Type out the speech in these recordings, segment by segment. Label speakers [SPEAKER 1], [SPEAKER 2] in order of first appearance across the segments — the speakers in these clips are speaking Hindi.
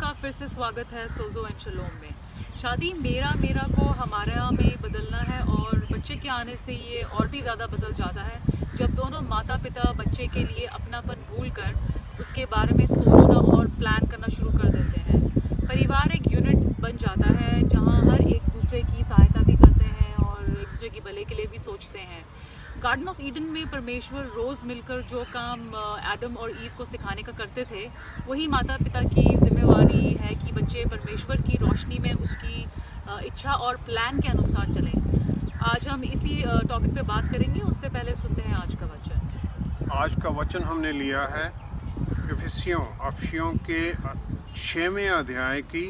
[SPEAKER 1] का फिर से स्वागत है सोजो एंड शलोम में। शादी मेरा मेरा को हमारा में बदलना है और बच्चे के आने से ये और भी ज़्यादा बदल जाता है जब दोनों माता पिता बच्चे के लिए अपनापन भूल कर उसके बारे में सोचना और प्लान करना शुरू कर देते हैं। परिवार एक यूनिट बन जाता है जहाँ हर एक दूसरे की सहायता भी करते हैं और एक दूसरे की भले के लिए भी सोचते हैं। गार्डन ऑफ ईडन में परमेश्वर रोज़ मिलकर जो काम एडम और ईव को सिखाने का करते थे, वही माता पिता की जिम्मेवारी है कि बच्चे परमेश्वर की रोशनी में उसकी इच्छा और प्लान के अनुसार चलें। आज हम इसी टॉपिक पे बात करेंगे। उससे पहले सुनते हैं आज का वचन।
[SPEAKER 2] आज का वचन हमने लिया है अफिसियों के 6वें अध्याय की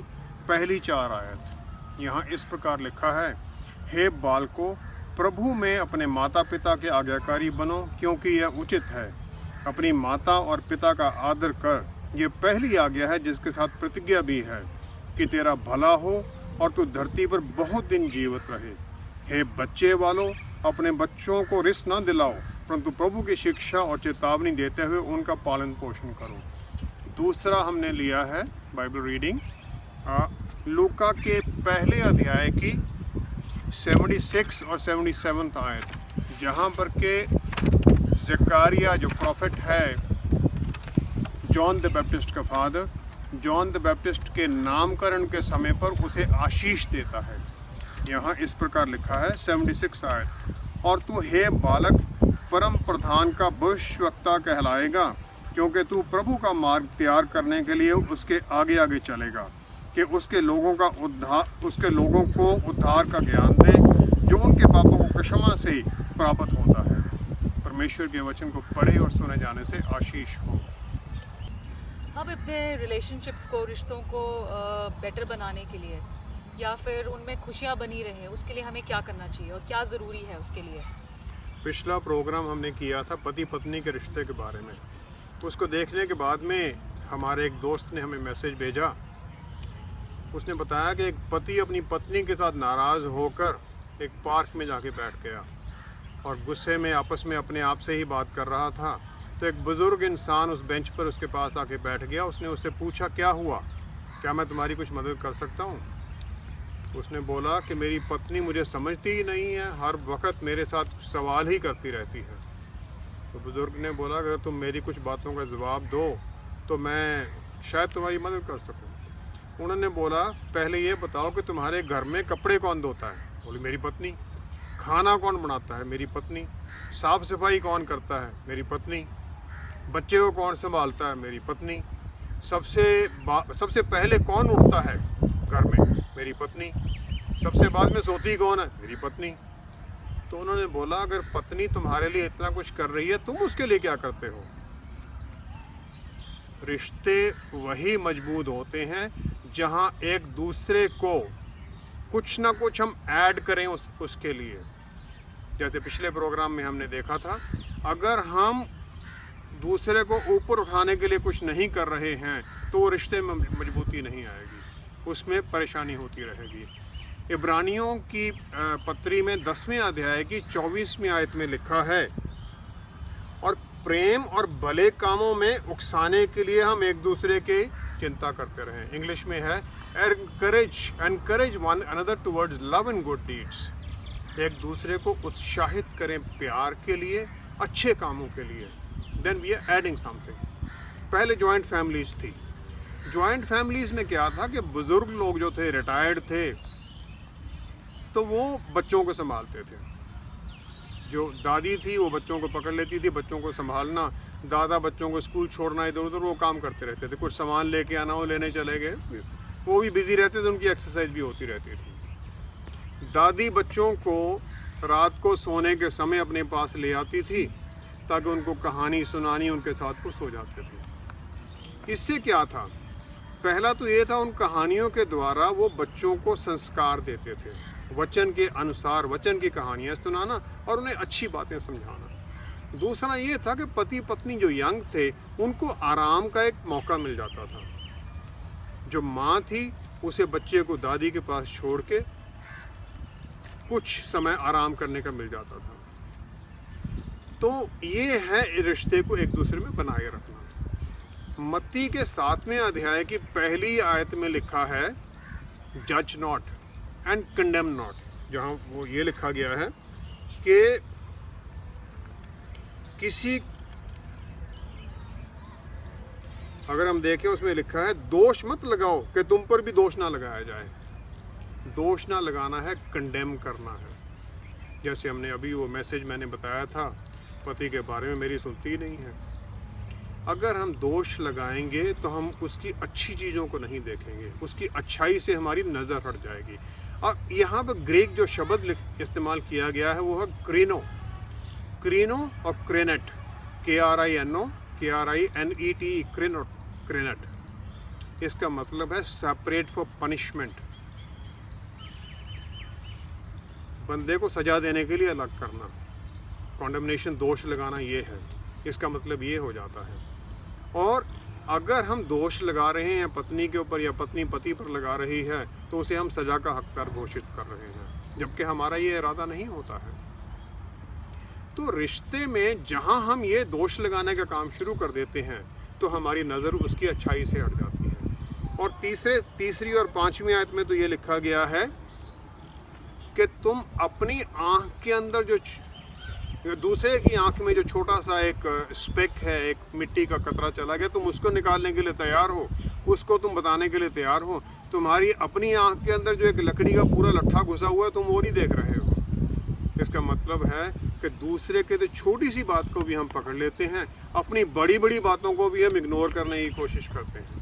[SPEAKER 2] पहली 4 आयत। यहाँ इस प्रकार लिखा है, हे बालकों, प्रभु में अपने माता पिता के आज्ञाकारी बनो, क्योंकि यह उचित है। अपनी माता और पिता का आदर कर, ये पहली आज्ञा है जिसके साथ प्रतिज्ञा भी है, कि तेरा भला हो और तू धरती पर बहुत दिन जीवित रहे। हे बच्चे वालों, अपने बच्चों को रिस न दिलाओ, परंतु प्रभु की शिक्षा और चेतावनी देते हुए उनका पालन पोषण करो। दूसरा हमने लिया है बाइबल रीडिंग लूका के पहले अध्याय की 76 और 77 आयत, जहाँ पर के ज़करिया जो प्रॉफिट है, जॉन द बैप्टिस्ट का फादर, जॉन द बैप्टिस्ट के नामकरण के समय पर उसे आशीष देता है। यहाँ इस प्रकार लिखा है 76 आयत, और तू हे बालक परम प्रधान का भविष्यवक्ता कहलाएगा, क्योंकि तू प्रभु का मार्ग तैयार करने के लिए उसके आगे आगे चलेगा, कि उसके लोगों को उद्धार का ज्ञान दे, जो उनके पापों को क्षमा से प्राप्त होता है। परमेश्वर के वचन को पढ़े और सुने जाने से आशीष हो।
[SPEAKER 1] अब अपने रिलेशनशिप्स को, रिश्तों को बेटर बनाने के लिए या फिर उनमें खुशियाँ बनी रहे, उसके लिए हमें क्या करना चाहिए और क्या ज़रूरी है उसके लिए।
[SPEAKER 2] पिछला प्रोग्राम हमने किया था पति पत्नी के रिश्ते के बारे में। उसको देखने के बाद में हमारे एक दोस्त ने हमें मैसेज भेजा। उसने बताया कि एक पति अपनी पत्नी के साथ नाराज़ होकर एक पार्क में जाके बैठ गया और गुस्से में आपस में अपने आप से ही बात कर रहा था। तो एक बुज़ुर्ग इंसान उस बेंच पर उसके पास आके बैठ गया। उसने उससे पूछा, क्या हुआ, क्या मैं तुम्हारी कुछ मदद कर सकता हूँ? उसने बोला कि मेरी पत्नी मुझे समझती ही नहीं है, हर वक्त मेरे साथ सवाल ही करती रहती है। तो बुज़ुर्ग ने बोला, अगर तुम मेरी कुछ बातों का जवाब दो तो मैं शायद तुम्हारी मदद कर सकूँ। उन्होंने बोला, पहले ये बताओ कि तुम्हारे घर में कपड़े कौन धोता है? बोली, मेरी पत्नी। खाना कौन बनाता है? मेरी पत्नी। साफ़ सफाई कौन करता है? मेरी पत्नी। बच्चे को कौन संभालता है? मेरी पत्नी। सबसे पहले कौन उठता है घर में? मेरी पत्नी। सबसे बाद में सोती कौन है? मेरी पत्नी। तो उन्होंने बोला, अगर पत्नी तुम्हारे लिए इतना कुछ कर रही है, तुम उसके लिए क्या करते हो? रिश्ते वही मजबूत होते हैं जहां एक दूसरे को कुछ ना कुछ हम ऐड करें उसके लिए। जैसे पिछले प्रोग्राम में हमने देखा था, अगर हम दूसरे को ऊपर उठाने के लिए कुछ नहीं कर रहे हैं तो रिश्ते में मजबूती नहीं आएगी, उसमें परेशानी होती रहेगी। इब्रानियों की पत्री में 10वें अध्याय की 24वीं आयत में लिखा है, और प्रेम और भले कामों में उकसाने के लिए हम एक दूसरे के चिंता करते रहें। इंग्लिश में है encourage one another towards love and good deeds. एक दूसरे को उत्साहित करें प्यार के लिए, अच्छे कामों के लिए। Then we are adding something. पहले जॉइंट फैमिलीज थी। जॉइंट फैमिलीज में क्या था कि बुजुर्ग लोग जो थे, रिटायर्ड थे, तो वो बच्चों को संभालते थे। जो दादी थी वो बच्चों को पकड़ लेती थी, बच्चों को संभालना। दादा बच्चों को स्कूल छोड़ना, इधर उधर वो काम करते रहते थे। कुछ सामान लेके आना, वो लेने चले गए, वो भी बिजी रहते थे, उनकी एक्सरसाइज भी होती रहती थी। दादी बच्चों को रात को सोने के समय अपने पास ले आती थी ताकि उनको कहानी सुनानी, उनके साथ वो सो जाते थे। इससे क्या था? पहला तो ये था, उन कहानियों के द्वारा वो बच्चों को संस्कार देते थे, वचन के अनुसार वचन की कहानियाँ सुनाना और उन्हें अच्छी बातें समझाना। दूसरा ये था कि पति पत्नी जो यंग थे, उनको आराम का एक मौका मिल जाता था। जो माँ थी उसे बच्चे को दादी के पास छोड़ के कुछ समय आराम करने का मिल जाता था। तो ये है रिश्ते को एक दूसरे में बनाए रखना। मत्ती के 7वें अध्याय की पहली आयत में लिखा है जज नॉट एंड कंडेम नॉट, जहाँ वो ये लिखा गया है कि किसी, अगर हम देखें उसमें लिखा है दोष मत लगाओ कि तुम पर भी दोष ना लगाया जाए। दोष ना लगाना है, कंडेम करना है। जैसे हमने अभी वो मैसेज मैंने बताया था पति के बारे में, मेरी सुनती ही नहीं है। अगर हम दोष लगाएंगे तो हम उसकी अच्छी चीज़ों को नहीं देखेंगे, उसकी अच्छाई से हमारी नज़र हट जाएगी। और यहाँ पर ग्रीक जो शब्द इस्तेमाल किया गया है वो है क्रीनो। क्रीनो और क्रेनेट, KRINO KRINET, क्रेनेट। इसका मतलब है सेपरेट फॉर पनिशमेंट, बंदे को सजा देने के लिए अलग करना। कॉन्डेमनेशन, दोष लगाना, ये है, इसका मतलब ये हो जाता है। और अगर हम दोष लगा रहे हैं पत्नी के ऊपर या पत्नी पति पर लगा रही है तो उसे हम सज़ा का हकदार घोषित कर रहे हैं, जबकि हमारा ये इरादा नहीं होता है। तो रिश्ते में जहां हम ये दोष लगाने का काम शुरू कर देते हैं तो हमारी नज़र उसकी अच्छाई से हट जाती है। और तीसरी और 5वीं आयत में तो ये लिखा गया है कि तुम अपनी आँख के अंदर जो दूसरे की आंख में जो छोटा सा एक स्पेक है, एक मिट्टी का कतरा चला गया, तुम उसको निकालने के लिए तैयार हो, उसको तुम बताने के लिए तैयार हो। तुम्हारी अपनी आंख के अंदर जो एक लकड़ी का पूरा लट्ठा घुसा हुआ है तुम वो नहीं देख रहे हो। इसका मतलब है कि दूसरे के तो छोटी सी बात को भी हम पकड़ लेते हैं, अपनी बड़ी बड़ी बातों को भी हम इग्नोर करने की कोशिश करते हैं।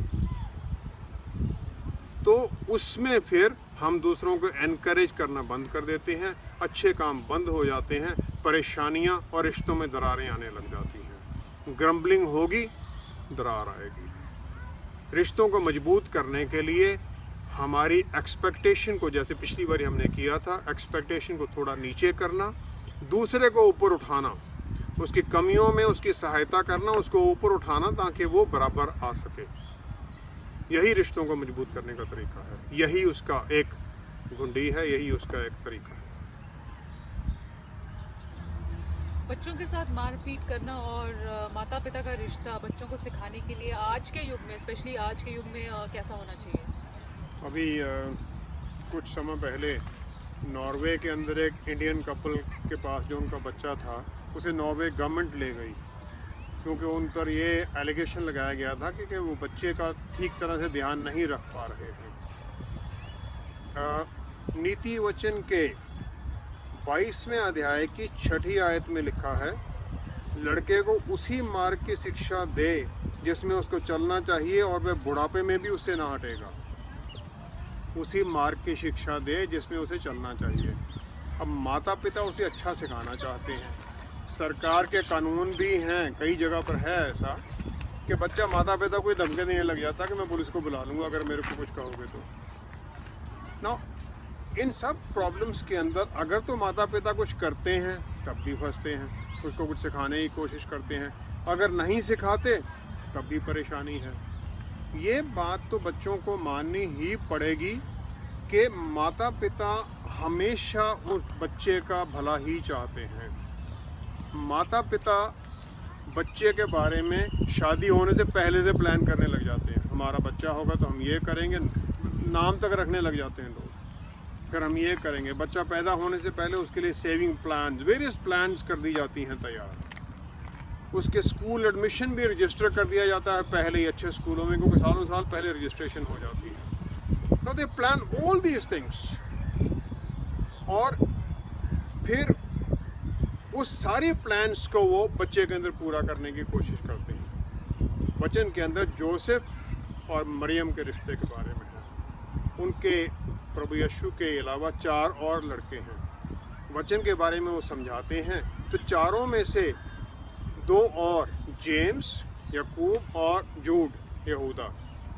[SPEAKER 2] तो उसमें फिर हम दूसरों को एनकरेज करना बंद कर देते हैं, अच्छे काम बंद हो जाते हैं, परेशानियां और रिश्तों में दरारें आने लग जाती हैं। ग्रम्बलिंग होगी, दरार आएगी। रिश्तों को मजबूत करने के लिए हमारी एक्सपेक्टेशन को, जैसे पिछली बार हमने किया था, एक्सपेक्टेशन को थोड़ा नीचे करना, दूसरे को ऊपर उठाना, उसकी कमियों में उसकी सहायता करना, उसको ऊपर उठाना ताकि वो बराबर आ सके। यही रिश्तों को मजबूत करने का तरीका है, यही उसका एक घुंडी है, यही उसका एक तरीका है।
[SPEAKER 1] बच्चों के साथ मारपीट करना और माता पिता का रिश्ता बच्चों को सिखाने के लिए आज के युग में, स्पेशली आज के युग में कैसा होना चाहिए?
[SPEAKER 2] अभी कुछ समय पहले नॉर्वे के अंदर एक इंडियन कपल के पास जो उनका बच्चा था, उसे नॉर्वे गवर्नमेंट ले गई क्योंकि उन पर ये एलिगेशन लगाया गया था कि वो बच्चे का ठीक तरह से ध्यान नहीं रख पा रहे हैं। नीति वचन के 22वें अध्याय की 6ठी आयत में लिखा है, लड़के को उसी मार्ग की शिक्षा दे जिसमें उसको चलना चाहिए और वह बुढ़ापे में भी उससे ना हटेगा। उसी मार्ग की शिक्षा दे जिसमें उसे चलना चाहिए। अब माता पिता उसे अच्छा सिखाना चाहते हैं, सरकार के कानून भी हैं, कई जगह पर है ऐसा कि बच्चा माता पिता को धमकी देने लग जाता कि मैं पुलिस को बुला लूँगा अगर मेरे को कुछ कहोगे तो। ना, इन सब प्रॉब्लम्स के अंदर अगर तो माता पिता कुछ करते हैं तब भी फंसते हैं, उसको कुछ सिखाने की कोशिश करते हैं, अगर नहीं सिखाते तब भी परेशानी है। ये बात तो बच्चों को माननी ही पड़ेगी कि माता पिता हमेशा उस बच्चे का भला ही चाहते हैं। माता पिता बच्चे के बारे में शादी होने से पहले से प्लान करने लग जाते हैं, हमारा बच्चा होगा तो हम ये करेंगे, नाम तक रखने लग जाते हैं लोग, फिर हम ये करेंगे। बच्चा पैदा होने से पहले उसके लिए सेविंग प्लान्स, वेरियस प्लान्स कर दी जाती हैं तैयार। उसके स्कूल एडमिशन भी रजिस्टर कर दिया जाता है पहले ही अच्छे स्कूलों में, क्योंकि सालों साल पहले रजिस्ट्रेशन हो जाती है। No, they plan all these things और फिर उस सारे प्लान्स को वो बच्चे के अंदर पूरा करने की कोशिश करते हैं। वचन के अंदर जोसेफ और मरियम के रिश्ते के बारे में है। उनके प्रभु यीशु के अलावा 4 और लड़के हैं। वचन के बारे में वो समझाते हैं तो चारों में से 2 और, जेम्स याकूब और जूड यहूदा,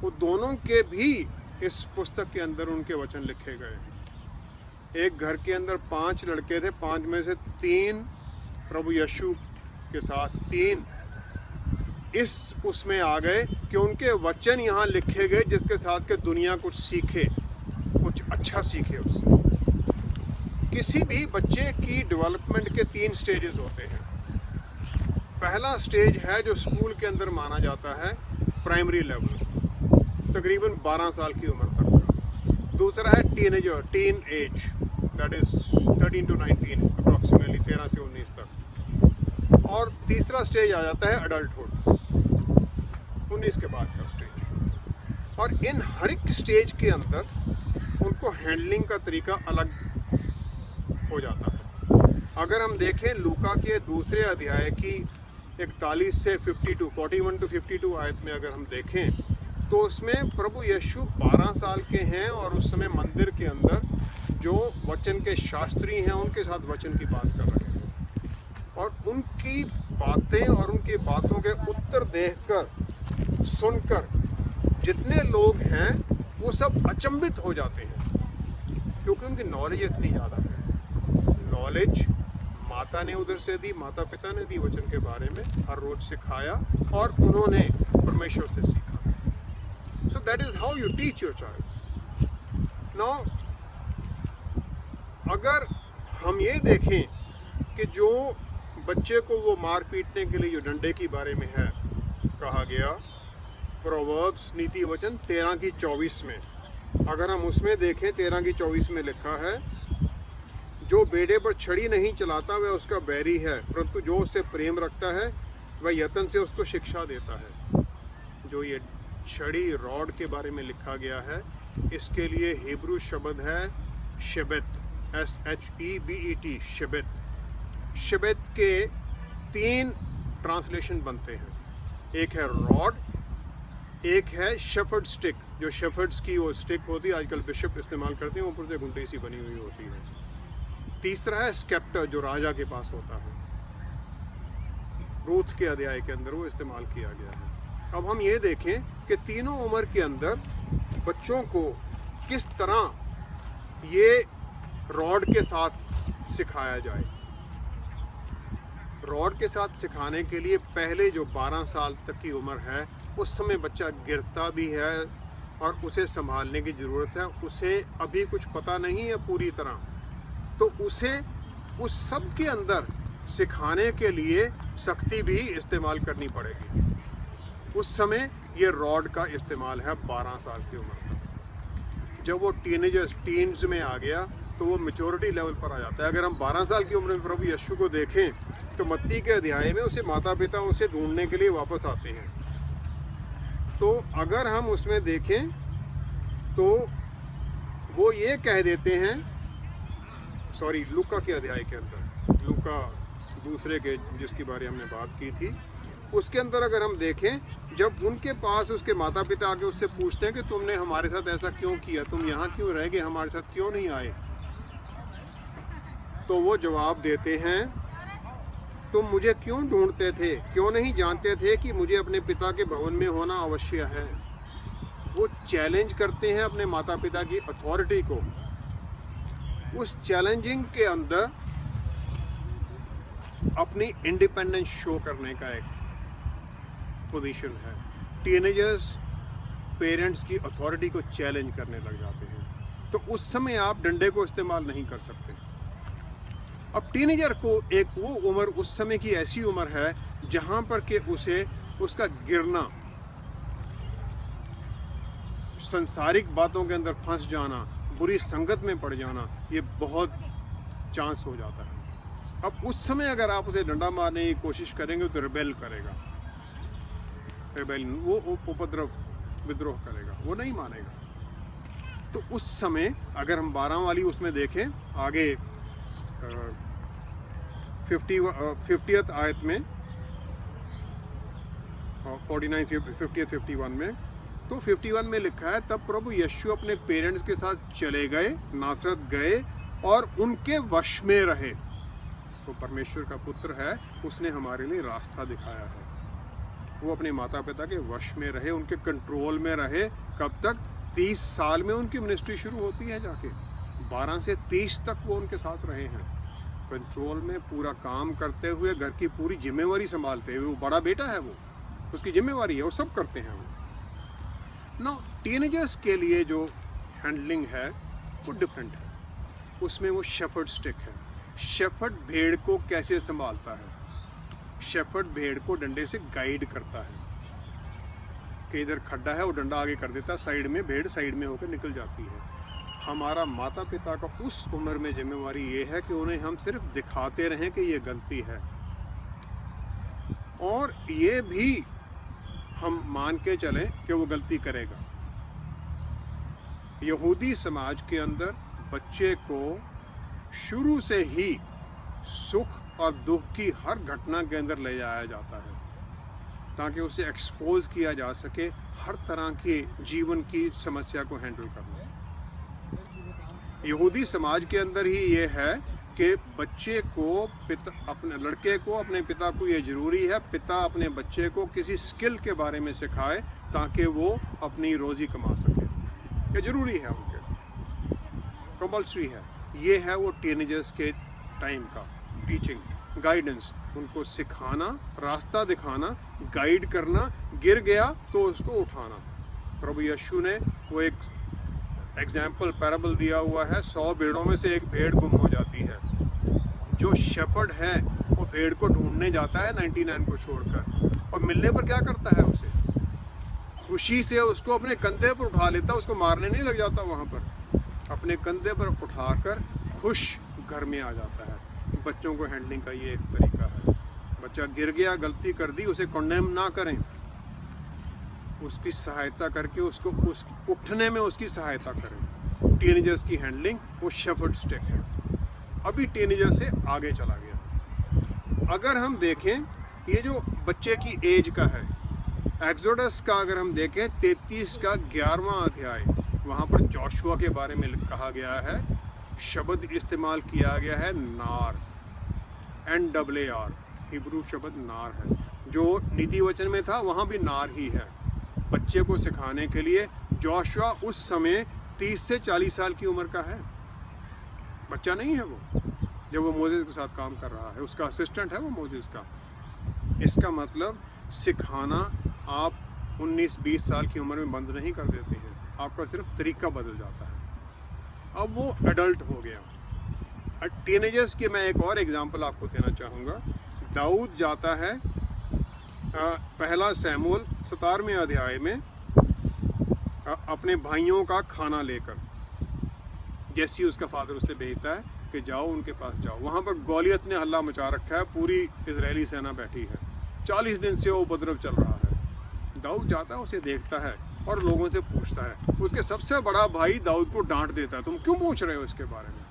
[SPEAKER 2] वो दोनों के भी इस पुस्तक के अंदर उनके वचन लिखे गए हैं। एक घर के अंदर 5 लड़के थे, 5 में से 3 प्रभु यीशु के साथ, 3 इस उसमें आ गए कि उनके वचन यहाँ लिखे गए जिसके साथ के दुनिया कुछ सीखे, कुछ अच्छा सीखे उससे। किसी भी बच्चे की डेवलपमेंट के 3 स्टेजेस होते हैं। पहला स्टेज है जो स्कूल के अंदर माना जाता है, प्राइमरी लेवल, तकरीबन 12 साल की उम्र तक का। दूसरा है teenager, teen age, that is 13 to 19 approximately, 13 से 19 तक। और तीसरा स्टेज आ जाता है अडल्टहुड, 19 के बाद का स्टेज। और इन हर एक स्टेज के अंदर उनको हैंडलिंग का तरीका अलग हो जाता है। अगर हम देखें लूका के दूसरे अध्याय की 41 से 52, 41 to 52 आयत में अगर हम देखें तो उसमें प्रभु यीशु 12 साल के हैं और उस समय मंदिर के अंदर जो वचन के शास्त्री हैं उनके साथ वचन की बात कर रहे हैं, और उनकी बातें और उनकी बातों के उत्तर देखकर सुनकर जितने लोग हैं वो सब अचंभित हो जाते हैं, क्योंकि उनकी नॉलेज इतनी ज़्यादा है। नॉलेज माता ने उधर से दी, माता पिता ने दी, वचन के बारे में हर रोज सिखाया और उन्होंने परमेश्वर से सीखा। So that is how you teach your child. Now अगर हम ये देखें कि जो बच्चे को वो मार पीटने के लिए जो डंडे के बारे में है कहा गया, प्रोवर्ब्स नीति वचन 13 की 24 में, अगर हम उसमें देखें 13 की 24 में लिखा है, जो बेटे पर छड़ी नहीं चलाता वह उसका बैरी है, परंतु जो उससे प्रेम रखता है वह यत्न से उसको शिक्षा देता है। जो ये छड़ी रॉड के बारे में लिखा गया है, इसके लिए हिब्रू शब्द है शेबेत, SHEBET, शेबेत। शेबेत के 3 ट्रांसलेशन बनते हैं, एक है रॉड, एक है शेफर्ड स्टिक, जो शेफर्ड्स की वो स्टिक होती है, आजकल बिशप इस्तेमाल करते हैं, ऊपर से घुंडी सी बनी हुई होती है। तीसरा है स्केप्टर, जो राजा के पास होता है, रूथ के अध्याय के अंदर वो इस्तेमाल किया गया है। अब हम ये देखें कि तीनों उम्र के अंदर बच्चों को किस तरह ये रॉड के साथ सिखाया जाए। रॉड के साथ सिखाने के लिए पहले जो 12 साल तक की उम्र है उस समय बच्चा गिरता भी है और उसे संभालने की ज़रूरत है, उसे अभी कुछ पता नहीं है पूरी तरह, तो उसे उस सब के अंदर सिखाने के लिए सख्ती भी इस्तेमाल करनी पड़ेगी। उस समय ये रॉड का इस्तेमाल है 12 साल की उम्र तक। जब वो टीन्स में आ गया तो वो मैच्योरिटी लेवल पर आ जाता है। अगर हम 12 साल की उम्र में प्रभु यीशु को देखें तो मत्ती के अध्याय में उसे माता पिता उसे ढूंढने के लिए वापस आते हैं। तो अगर हम उसमें देखें तो वो ये कह देते हैं, सॉरी लूका के अध्याय के अंदर, लूका दूसरे के जिसकी बारे हमने बात की थी, उसके अंदर अगर हम देखें, जब उनके पास उसके माता पिता आके उससे पूछते हैं कि तुमने हमारे साथ ऐसा क्यों किया, तुम यहाँ क्यों रह गए, हमारे साथ क्यों नहीं आए, तो वो जवाब देते हैं, तुम मुझे क्यों ढूंढते थे, क्यों नहीं जानते थे कि मुझे अपने पिता के भवन में होना अवश्य है। वो चैलेंज करते हैं अपने माता पिता की अथॉरिटी को। उस चैलेंजिंग के अंदर अपनी इंडिपेंडेंस शो करने का एक पोजीशन है। टीनेजर्स पेरेंट्स की अथॉरिटी को चैलेंज करने लग जाते हैं, तो उस समय आप डंडे को इस्तेमाल नहीं कर सकते। अब टीनेजर को एक वो उम्र उस समय की ऐसी उम्र है जहां पर कि उसे उसका गिरना, संसारिक बातों के अंदर फंस जाना, बुरी संगत में पड़ जाना, ये बहुत चांस हो जाता है। अब उस समय अगर आप उसे डंडा मारने की कोशिश करेंगे तो रिबेल करेगा, वो उपद्रव विद्रोह करेगा, वो नहीं मानेगा। तो उस समय अगर हम 12 वाली उसमें देखें आगे 50th आयत में, 49, 50th, 51 में, तो 51 में लिखा है, तब प्रभु यीशु अपने पेरेंट्स के साथ चले गए, नासरत गए और उनके वश में रहे। तो परमेश्वर का पुत्र है, उसने हमारे लिए रास्ता दिखाया है। वो अपने माता पिता के वश में रहे, उनके कंट्रोल में रहे। कब तक? 30 साल में उनकी मिनिस्ट्री शुरू होती है जाके, 12 से 30 तक वो उनके साथ रहे हैं, कंट्रोल में पूरा काम करते हुए, घर की पूरी जिम्मेवारी संभालते हुए। वो बड़ा बेटा है, वो उसकी जिम्मेवारी है, वो सब करते हैं वो। ना टीनेजर्स के लिए जो हैंडलिंग है वो डिफरेंट है। उसमें वो शेफर्ड स्टिक है। शेफर्ड भेड़ को कैसे संभालता है? शेफर्ड भेड़ को डंडे से गाइड करता है। कि इधर खड्डा है, वो डंडा आगे कर देता है, साइड में भेड़ साइड में होकर निकल जाती है। हमारा माता पिता का उस उम्र में जिम्मेवारी ये है कि उन्हें हम सिर्फ दिखाते रहें कि ये गलती है, और ये भी हम मान के चलें कि वो गलती करेगा। यहूदी समाज के अंदर बच्चे को शुरू से ही सुख और दुख की हर घटना के अंदर ले जाया जाता है, ताकि उसे एक्सपोज किया जा सके हर तरह के जीवन की समस्या को हैंडल करना। यहूदी समाज के अंदर ही ये है कि बच्चे को अपने लड़के को, अपने पिता को ये ज़रूरी है, पिता अपने बच्चे को किसी स्किल के बारे में सिखाए ताकि वो अपनी रोज़ी कमा सके। ये ज़रूरी है, उनके कंपल्सरी है। ये है वो टीनेजर्स के टाइम का टीचिंग, गाइडेंस, उनको सिखाना, रास्ता दिखाना, गाइड करना, गिर गया तो उसको उठाना। प्रभु यीशु ने वो एक एग्जाम्पल पैराबल दिया हुआ है, 100 भेड़ों में से एक भेड़ गुम हो जाती है। जो शेफर्ड है वो भेड़ को ढूंढने जाता है 99 को छोड़कर, और मिलने पर क्या करता है, उसे खुशी से उसको अपने कंधे पर उठा लेता, उसको मारने नहीं लग जाता, वहाँ पर अपने कंधे पर उठाकर खुश घर में आ जाता है। बच्चों को हैंडलिंग का ये एक तरीका है। बच्चा गिर गया, गलती कर दी, उसे कंडेम ना करें, उसकी सहायता करके उसको उस उठने में उसकी सहायता करें। टीनेजर्स की हैंडलिंग वो शेफर्ड स्टिक है। अभी टीनेजर से आगे चला गया। अगर हम देखें ये जो बच्चे की एज का है, एक्सोडस का अगर हम देखें 33 का 11वां अध्याय, वहाँ पर जोशुआ के बारे में कहा गया है, शब्द इस्तेमाल किया गया है नार, NAR, हिब्रू शब्द नार है। जो नीति वचन में था वहाँ भी नार ही है। बच्चे को सिखाने के लिए जोशुआ उस समय 30 से 40 साल की उम्र का है, बच्चा नहीं है वो, जब वो मोसेस के साथ काम कर रहा है, उसका असिस्टेंट है वो मोसेस का। इसका मतलब सिखाना आप 19-20 साल की उम्र में बंद नहीं कर देते हैं, आपका सिर्फ तरीका बदल जाता है। अब वो एडल्ट हो गया। टीनेजर्स की मैं एक और एग्जांपल आपको देना चाहूँगा। दाऊद जाता है पहला शमूएल 17वें अध्याय में अपने भाइयों का खाना लेकर, जैसी उसका फादर उससे भेजता है कि जाओ उनके पास जाओ। वहाँ पर गौलियत ने हल्ला मचा रखा है, पूरी इजरायली सेना बैठी है, 40 दिन से वो उपद्रव चल रहा है। दाऊद जाता है, उसे देखता है और लोगों से पूछता है। उसके सबसे बड़ा भाई दाऊद को डांट देता है, तुम क्यों पूछ रहे हो इसके बारे में।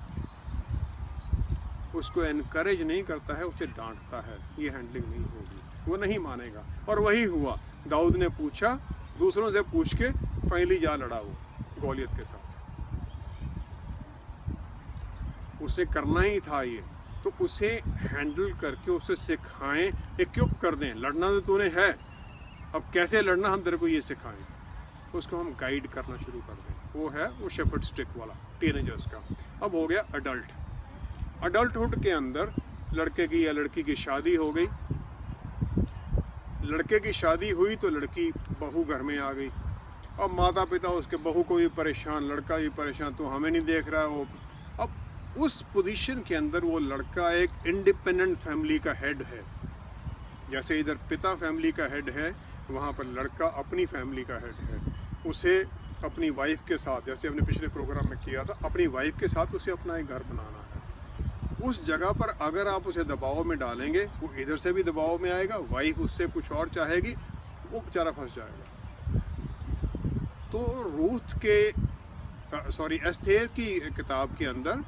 [SPEAKER 2] उसको एनकरेज नहीं करता है, उसे डांटता है, ये हैंडलिंग नहीं होगी, वो नहीं मानेगा। और वही हुआ, दाऊद ने पूछा, दूसरों से पूछ के फाइनली जा लड़ा वो गौलियत के साथ। उसे करना ही था ये, तो उसे हैंडल करके उसे सिखाएं, इक्विप कर दें। लड़ना तो तूने है, अब कैसे लड़ना हम तेरे को ये सिखाएं, उसको हम गाइड करना शुरू कर दें। वो है वो शेफर्ड स्टिक वाला टीनेजर्स का। अब हो गया अडल्ट। अडल्टहुड के अंदर लड़के की या लड़की की शादी हो गई, लड़के की शादी हुई तो लड़की बहू घर में आ गई। अब माता पिता उसके बहू को भी परेशान, लड़का भी परेशान, तो हमें नहीं देख रहा है वो। अब उस पोजीशन के अंदर वो लड़का एक इंडिपेंडेंट फैमिली का हेड है। जैसे इधर पिता फैमिली का हेड है, वहाँ पर लड़का अपनी फैमिली का हेड है। उसे अपनी वाइफ के साथ, जैसे हमने पिछले प्रोग्राम में किया था, अपनी वाइफ के साथ उसे अपना एक घर बनाना है। उस जगह पर अगर आप उसे दबाव में डालेंगे, वो इधर से भी दबाव में आएगा, वाइफ उससे कुछ और चाहेगी, वो बेचारा फंस जाएगा। तो रूथ के एस्थेर की किताब के अंदर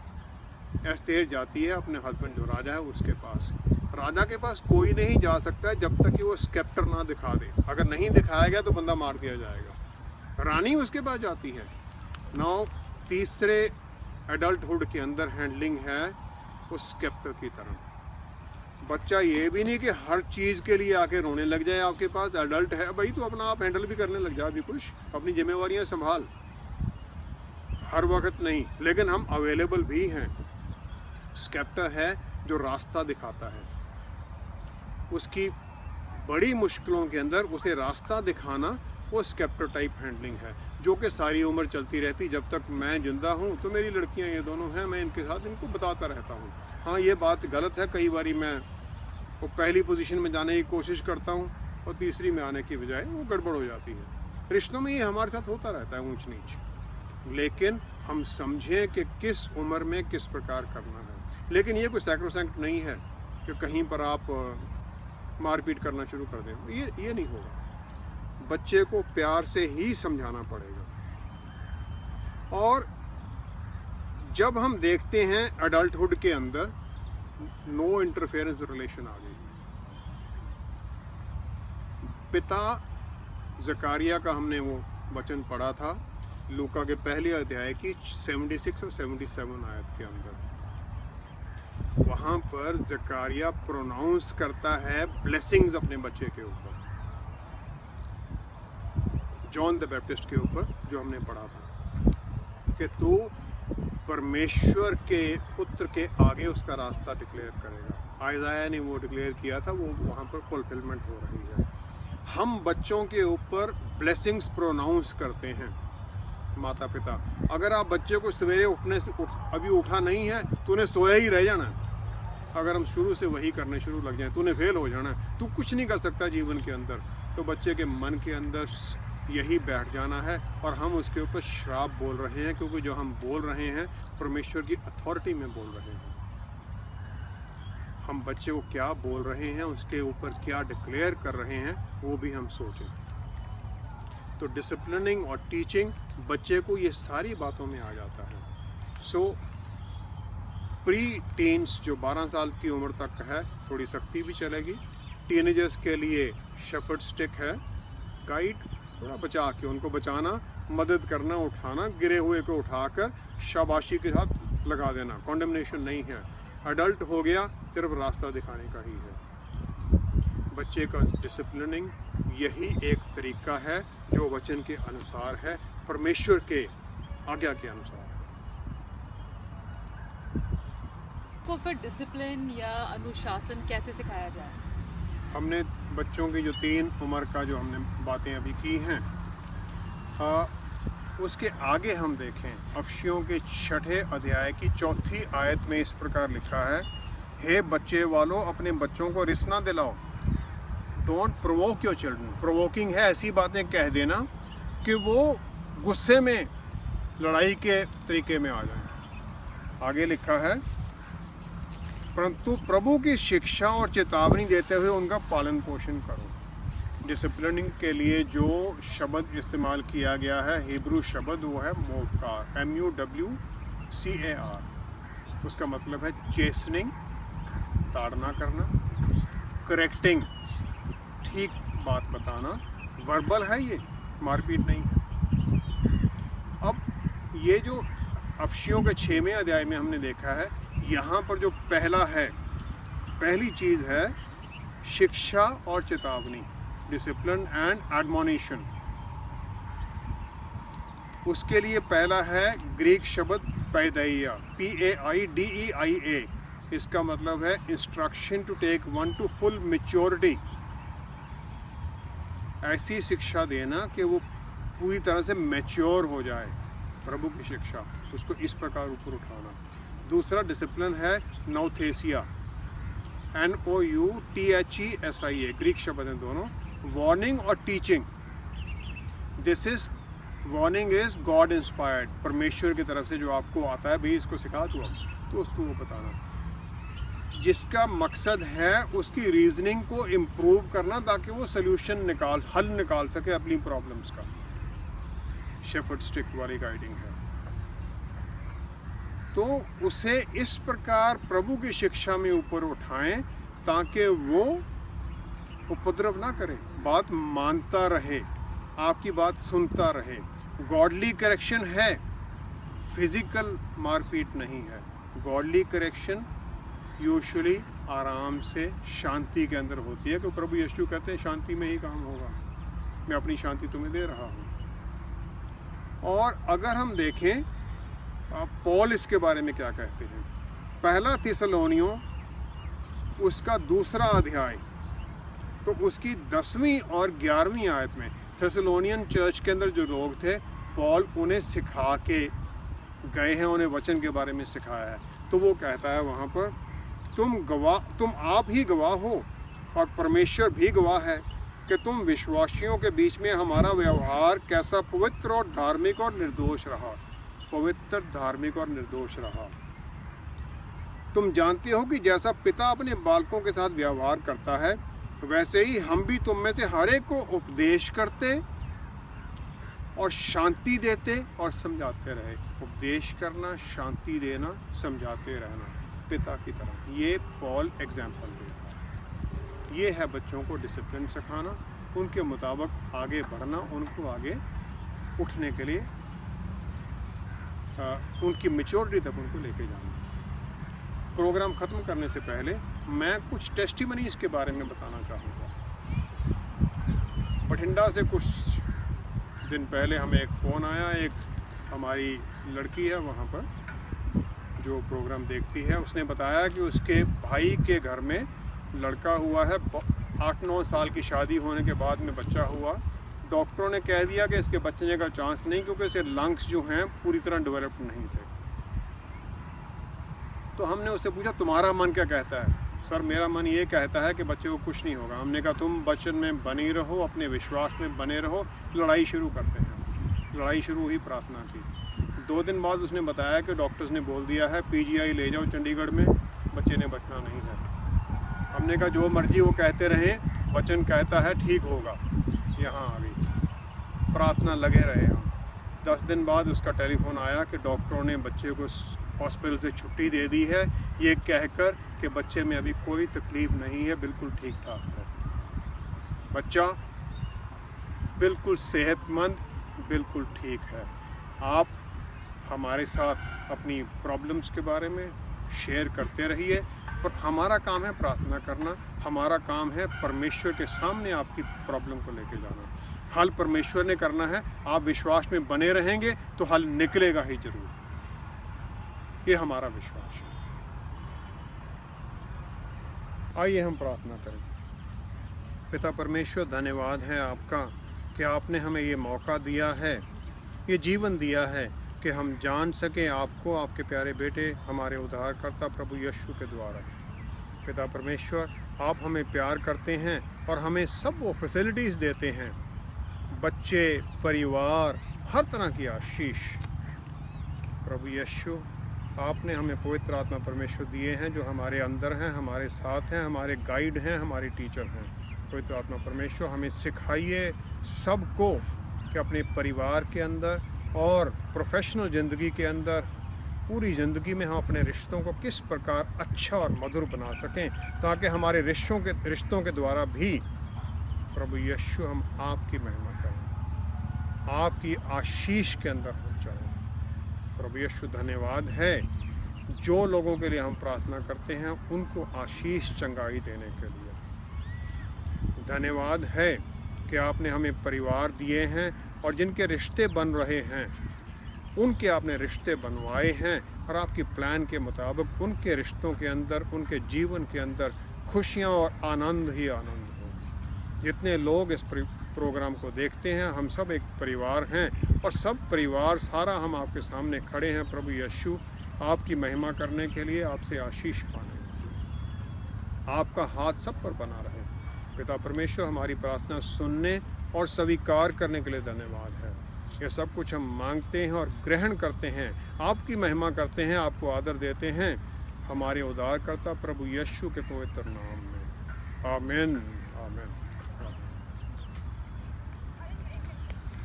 [SPEAKER 2] एस्थेर जाती है अपने हस्बैंड जो राजा है उसके पास। राजा के पास कोई नहीं जा सकता जब तक कि वो स्केप्टर ना दिखा दे। अगर नहीं दिखाया गया तो बंदा मार दिया जाएगा। रानी उसके पास जाती है। नौ तीसरे एडल्टहुड के अंदर हैंडलिंग है उस स्केप्टर की तरह। बच्चा ये भी नहीं कि हर चीज़ के लिए आके रोने लग जाए आपके पास। एडल्ट है भाई, तो अपना आप हैंडल भी करने लग जाए, भी कुछ अपनी जिम्मेवारियां संभाल। हर वक्त नहीं, लेकिन हम अवेलेबल भी हैं। स्केप्टर है जो रास्ता दिखाता है। उसकी बड़ी मुश्किलों के अंदर उसे रास्ता दिखाना वो स्केप्टर टाइप हैंडलिंग है, जो कि सारी उम्र चलती रहती। जब तक मैं जिंदा हूँ तो मेरी लड़कियाँ ये दोनों हैं, मैं इनके साथ इनको बताता रहता हूँ। हाँ, ये बात गलत है, कई बारी मैं वो पहली पोजीशन में जाने की कोशिश करता हूँ और तीसरी में आने की बजाय वो गड़बड़ हो जाती है। रिश्तों में ये हमारे साथ होता रहता है ऊंच नीच, लेकिन हम समझें कि किस उम्र में किस प्रकार करना है। लेकिन ये कोई सैक्रोसैंक्ट नहीं है कि कहीं पर आप मारपीट करना शुरू कर दें, ये नहीं होगा। बच्चे को प्यार से ही समझाना पड़ेगा। और जब हम देखते हैं अडल्टहुड के अंदर नो इंटरफेरेंस रिलेशन आ गई। पिता जकारिया का हमने वो वचन पढ़ा था लूका के पहले अध्याय की 76 और 77 आयत के अंदर। वहाँ पर जकारिया प्रोनाउंस करता है ब्लेसिंग्स अपने बच्चे के ऊपर, जॉन द बैप्टिस्ट के ऊपर, जो हमने पढ़ा था कि तू परमेश्वर के पुत्र के आगे उसका रास्ता डिक्लेयर करेगा। आयजाया ने वो डिक्लेयर किया था, वो वहाँ पर फुलफिलमेंट हो रही है। हम बच्चों के ऊपर ब्लेसिंग्स प्रोनाउंस करते हैं, माता पिता। अगर आप बच्चे को सवेरे उठने से अभी उठा नहीं है तो उन्हें सोया ही रह जाना है। अगर हम शुरू से वही करने शुरू लग जाएं तो उन्हें फेल हो जाना है, तू कुछ नहीं कर सकता जीवन के अंदर। तो बच्चे के मन के अंदर यही बैठ जाना है और हम उसके ऊपर श्राप बोल रहे हैं, क्योंकि जो हम बोल रहे हैं परमेश्वर की अथॉरिटी में बोल रहे हैं। हम बच्चे को क्या बोल रहे हैं, उसके ऊपर क्या डिक्लेयर कर रहे हैं, वो भी हम सोचें। तो डिसिप्लिनिंग और टीचिंग बच्चे को ये सारी बातों में आ जाता है। सो प्री टीन्स जो 12 साल की उम्र तक है, थोड़ी सख्ती भी चलेगी। टीनेजर्स के लिए शेफर्ड स्टिक है, गाइड, थोड़ा बचा के उनको बचाना, मदद करना, उठाना, गिरे हुए को उठाकर शाबाशी के साथ लगा देना, कॉन्डेमनेशन नहीं है। अडल्ट हो गया सिर्फ रास्ता दिखाने का ही है। बच्चे का डिसिप्लिनिंग यही एक तरीका है जो वचन के अनुसार है, परमेश्वर के आज्ञा के अनुसार है।
[SPEAKER 1] को फिर डिसिप्लिन या अनुशासन कैसे सिखाया जाए?
[SPEAKER 2] हमने बच्चों की जो 3 उम्र का जो हमने बातें अभी की हैं, उसके आगे हम देखें अफशियों के 6ठे अध्याय की 4थी आयत में इस प्रकार लिखा है, हे बच्चे वालों अपने बच्चों को रिस ना दिलाओ। Don't provoke your children. Provoking है ऐसी बातें कह देना कि वो गुस्से में लड़ाई के तरीके में आ जाएं। आगे लिखा है, परंतु प्रभु की शिक्षा और चेतावनी देते हुए उनका पालन पोषण करो। डिसिप्लिनिंग के लिए जो शब्द इस्तेमाल किया गया है, हिब्रू शब्द, वो है मोवकार, MUWCAR। उसका मतलब है चेस्टनिंग, ताड़ना करना, करेक्टिंग, ठीक बात बताना। वर्बल है, ये मारपीट नहीं है। अब ये जो अफशियों के 6वें अध्याय में हमने देखा है, यहाँ पर जो पहला है, पहली चीज़ है शिक्षा और चेतावनी, डिसिप्लिन एंड एडमोनिशन। उसके लिए पहला है ग्रीक शब्द पैदैया, PAIDEIA। इसका मतलब है instruction to take one to full maturity. ऐसी शिक्षा देना कि वो पूरी तरह से मैच्योर हो जाए, प्रभु की शिक्षा, उसको इस प्रकार ऊपर उठाना। दूसरा डिसिप्लिन है नौथेसिया, NOUTHESIA, ग्रीक शब्द हैं दोनों, वार्निंग और teaching. This is warning is God inspired, परमेश्वर की तरफ से जो आपको आता है, भाई इसको सिखा दो आप, तो उसको वो बताना, जिसका मकसद है उसकी रीजनिंग को इम्प्रूव करना ताकि वो सोल्यूशन हल निकाल सके अपनी प्रॉब्लम्स का। शेफर्ड स्टिक वाली गाइडिंग है। तो उसे इस प्रकार प्रभु की शिक्षा में ऊपर उठाएं ताकि वो उपद्रव ना करे, बात मानता रहे, आपकी बात सुनता रहे। गॉडली करेक्शन है, फिजिकल मारपीट नहीं है। गॉडली करेक्शन यूजुअली आराम से शांति के अंदर होती है, क्योंकि प्रभु यीशु कहते हैं शांति में ही काम होगा, मैं अपनी शांति तुम्हें दे रहा हूँ। और अगर हम देखें पौल इसके बारे में क्या कहते हैं, पहला थिस्सलुनीयों उसका 2 अध्याय, तो उसकी 10वीं और 11वीं आयत में थिस्सलुनियन चर्च के अंदर जो लोग थे, पौल उन्हें सिखा के गए हैं, उन्हें वचन के बारे में सिखाया है। तो वो कहता है वहाँ पर, तुम आप ही गवाह हो और परमेश्वर भी गवाह है कि तुम विश्वासियों के बीच में हमारा व्यवहार कैसा पवित्र और धार्मिक और निर्दोष रहा। पवित्र, धार्मिक और निर्दोष रहा। तुम जानते हो कि जैसा पिता अपने बालकों के साथ व्यवहार करता है, वैसे ही हम भी तुम में से हर एक को उपदेश करते और शांति देते और समझाते रहे। उपदेश करना, शांति देना, समझाते रहना, पिता की तरह। ये पॉल एग्जाम्पल देता है। ये है बच्चों को डिसिप्लिन सिखाना, उनके मुताबिक आगे बढ़ना, उनको आगे उठने के लिए उनकी मैच्योरिटी तक उनको लेके जाना। प्रोग्राम ख़त्म करने से पहले मैं कुछ टेस्टिमनीज़ के बारे में बताना चाहूँगा। बठिंडा से कुछ दिन पहले हमें एक फ़ोन आया, एक हमारी लड़की है वहाँ पर जो प्रोग्राम देखती है, उसने बताया कि उसके भाई के घर में लड़का हुआ है, 8-9 साल की शादी होने के बाद में बच्चा हुआ। डॉक्टरों ने कह दिया कि इसके बचने का चांस नहीं, क्योंकि इसके लंग्स जो हैं पूरी तरह डेवलप्ड नहीं थे। तो हमने उससे पूछा तुम्हारा मन क्या कहता है? सर मेरा मन ये कहता है कि बच्चे को कुछ नहीं होगा। हमने कहा तुम वचन में बनी रहो, अपने विश्वास में बने रहो। लड़ाई शुरू करते हैं। लड़ाई शुरू हुई प्रार्थना की। 2 दिन बाद उसने बताया कि डॉक्टर्स ने बोल दिया है PGI ले जाओ चंडीगढ़ में, बच्चे ने बचना नहीं है। हमने कहा जो मर्जी वो कहते रहें, वचन कहता है ठीक होगा। यहाँ आ गई, प्रार्थना लगे रहे हम। 10 दिन बाद उसका टेलीफोन आया कि डॉक्टरों ने बच्चे को हॉस्पिटल से छुट्टी दे दी है, ये कहकर कि बच्चे में अभी कोई तकलीफ़ नहीं है, बिल्कुल ठीक ठाक है। बच्चा बिल्कुल सेहतमंद, बिल्कुल ठीक है। आप हमारे साथ अपनी प्रॉब्लम्स के बारे में शेयर करते रहिए, पर हमारा काम है प्रार्थना करना, हमारा काम है परमेश्वर के सामने आपकी प्रॉब्लम को लेके जाना। हल परमेश्वर ने करना है। आप विश्वास में बने रहेंगे तो हल निकलेगा ही जरूर। ये हमारा विश्वास है। आइए हम प्रार्थना करें। पिता परमेश्वर, धन्यवाद है आपका कि आपने हमें ये मौका दिया है, ये जीवन दिया है कि हम जान सकें आपको, आपके प्यारे बेटे हमारे उद्धारकर्ता प्रभु यीशु के द्वारा। पिता परमेश्वर, आप हमें प्यार करते हैं और हमें सब वो फैसिलिटीज़ देते हैं, बच्चे, परिवार, हर तरह की आशीष। प्रभु यीशु, आपने हमें पवित्र आत्मा परमेश्वर दिए हैं जो हमारे अंदर हैं, हमारे साथ हैं, हमारे गाइड हैं, हमारे टीचर हैं। पवित्र आत्मा परमेश्वर, हमें सिखाइए सबको कि अपने परिवार के अंदर और प्रोफेशनल ज़िंदगी के अंदर, पूरी ज़िंदगी में हम अपने रिश्तों को किस प्रकार अच्छा और मधुर बना सकें, ताकि हमारे रिश्तों के द्वारा भी प्रभु यीशु हम आपकी महिमा करें, आपकी आशीष के अंदर हम चलें। प्रभु यीशु, धन्यवाद है जो लोगों के लिए हम प्रार्थना करते हैं उनको आशीष चंगाई देने के लिए। धन्यवाद है कि आपने हमें परिवार दिए हैं और जिनके रिश्ते बन रहे हैं उनके आपने रिश्ते बनवाए हैं, और आपकी प्लान के मुताबिक उनके रिश्तों के अंदर, उनके जीवन के अंदर खुशियाँ और आनंद ही आनंद हो। जितने लोग इस प्रोग्राम को देखते हैं, हम सब एक परिवार हैं और सब परिवार सारा हम आपके सामने खड़े हैं प्रभु यीशु, आपकी महिमा करने के लिए, आपसे आशीष पाने के लिए। आपका हाथ सब पर बना रहे। पिता परमेश्वर, हमारी प्रार्थना सुनने और स्वीकार करने के लिए धन्यवाद है। ये सब कुछ हम मांगते हैं और ग्रहण करते हैं, आपकी महिमा करते हैं, आपको आदर देते हैं, हमारे उद्धारकर्ता प्रभु यीशु के पवित्र नाम में। आमीन, आमीन।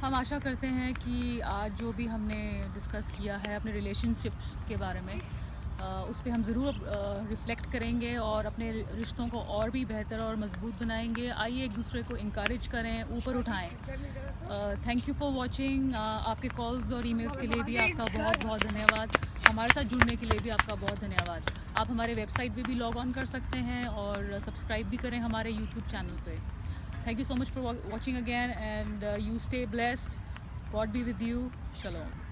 [SPEAKER 1] हम आशा करते हैं कि आज जो भी हमने डिस्कस किया है अपने रिलेशनशिप्स के बारे में, उस पर हम ज़रूर रिफ़्लेक्ट करेंगे और अपने रिश्तों को और भी बेहतर और मज़बूत बनाएंगे। आइए एक दूसरे को इंकरेज करें, ऊपर उठाएं। Thank you for watching. आपके कॉल्स और ईमेल्स के लिए भी आपका बहुत बहुत धन्यवाद। हमारे साथ जुड़ने के लिए भी आपका बहुत धन्यवाद। आप हमारे वेबसाइट पे भी लॉग ऑन कर सकते हैं और सब्सक्राइब भी करें हमारे यूट्यूब चैनल पे। Thank you so much for watching again, and you stay blessed. God be with you. Shalom.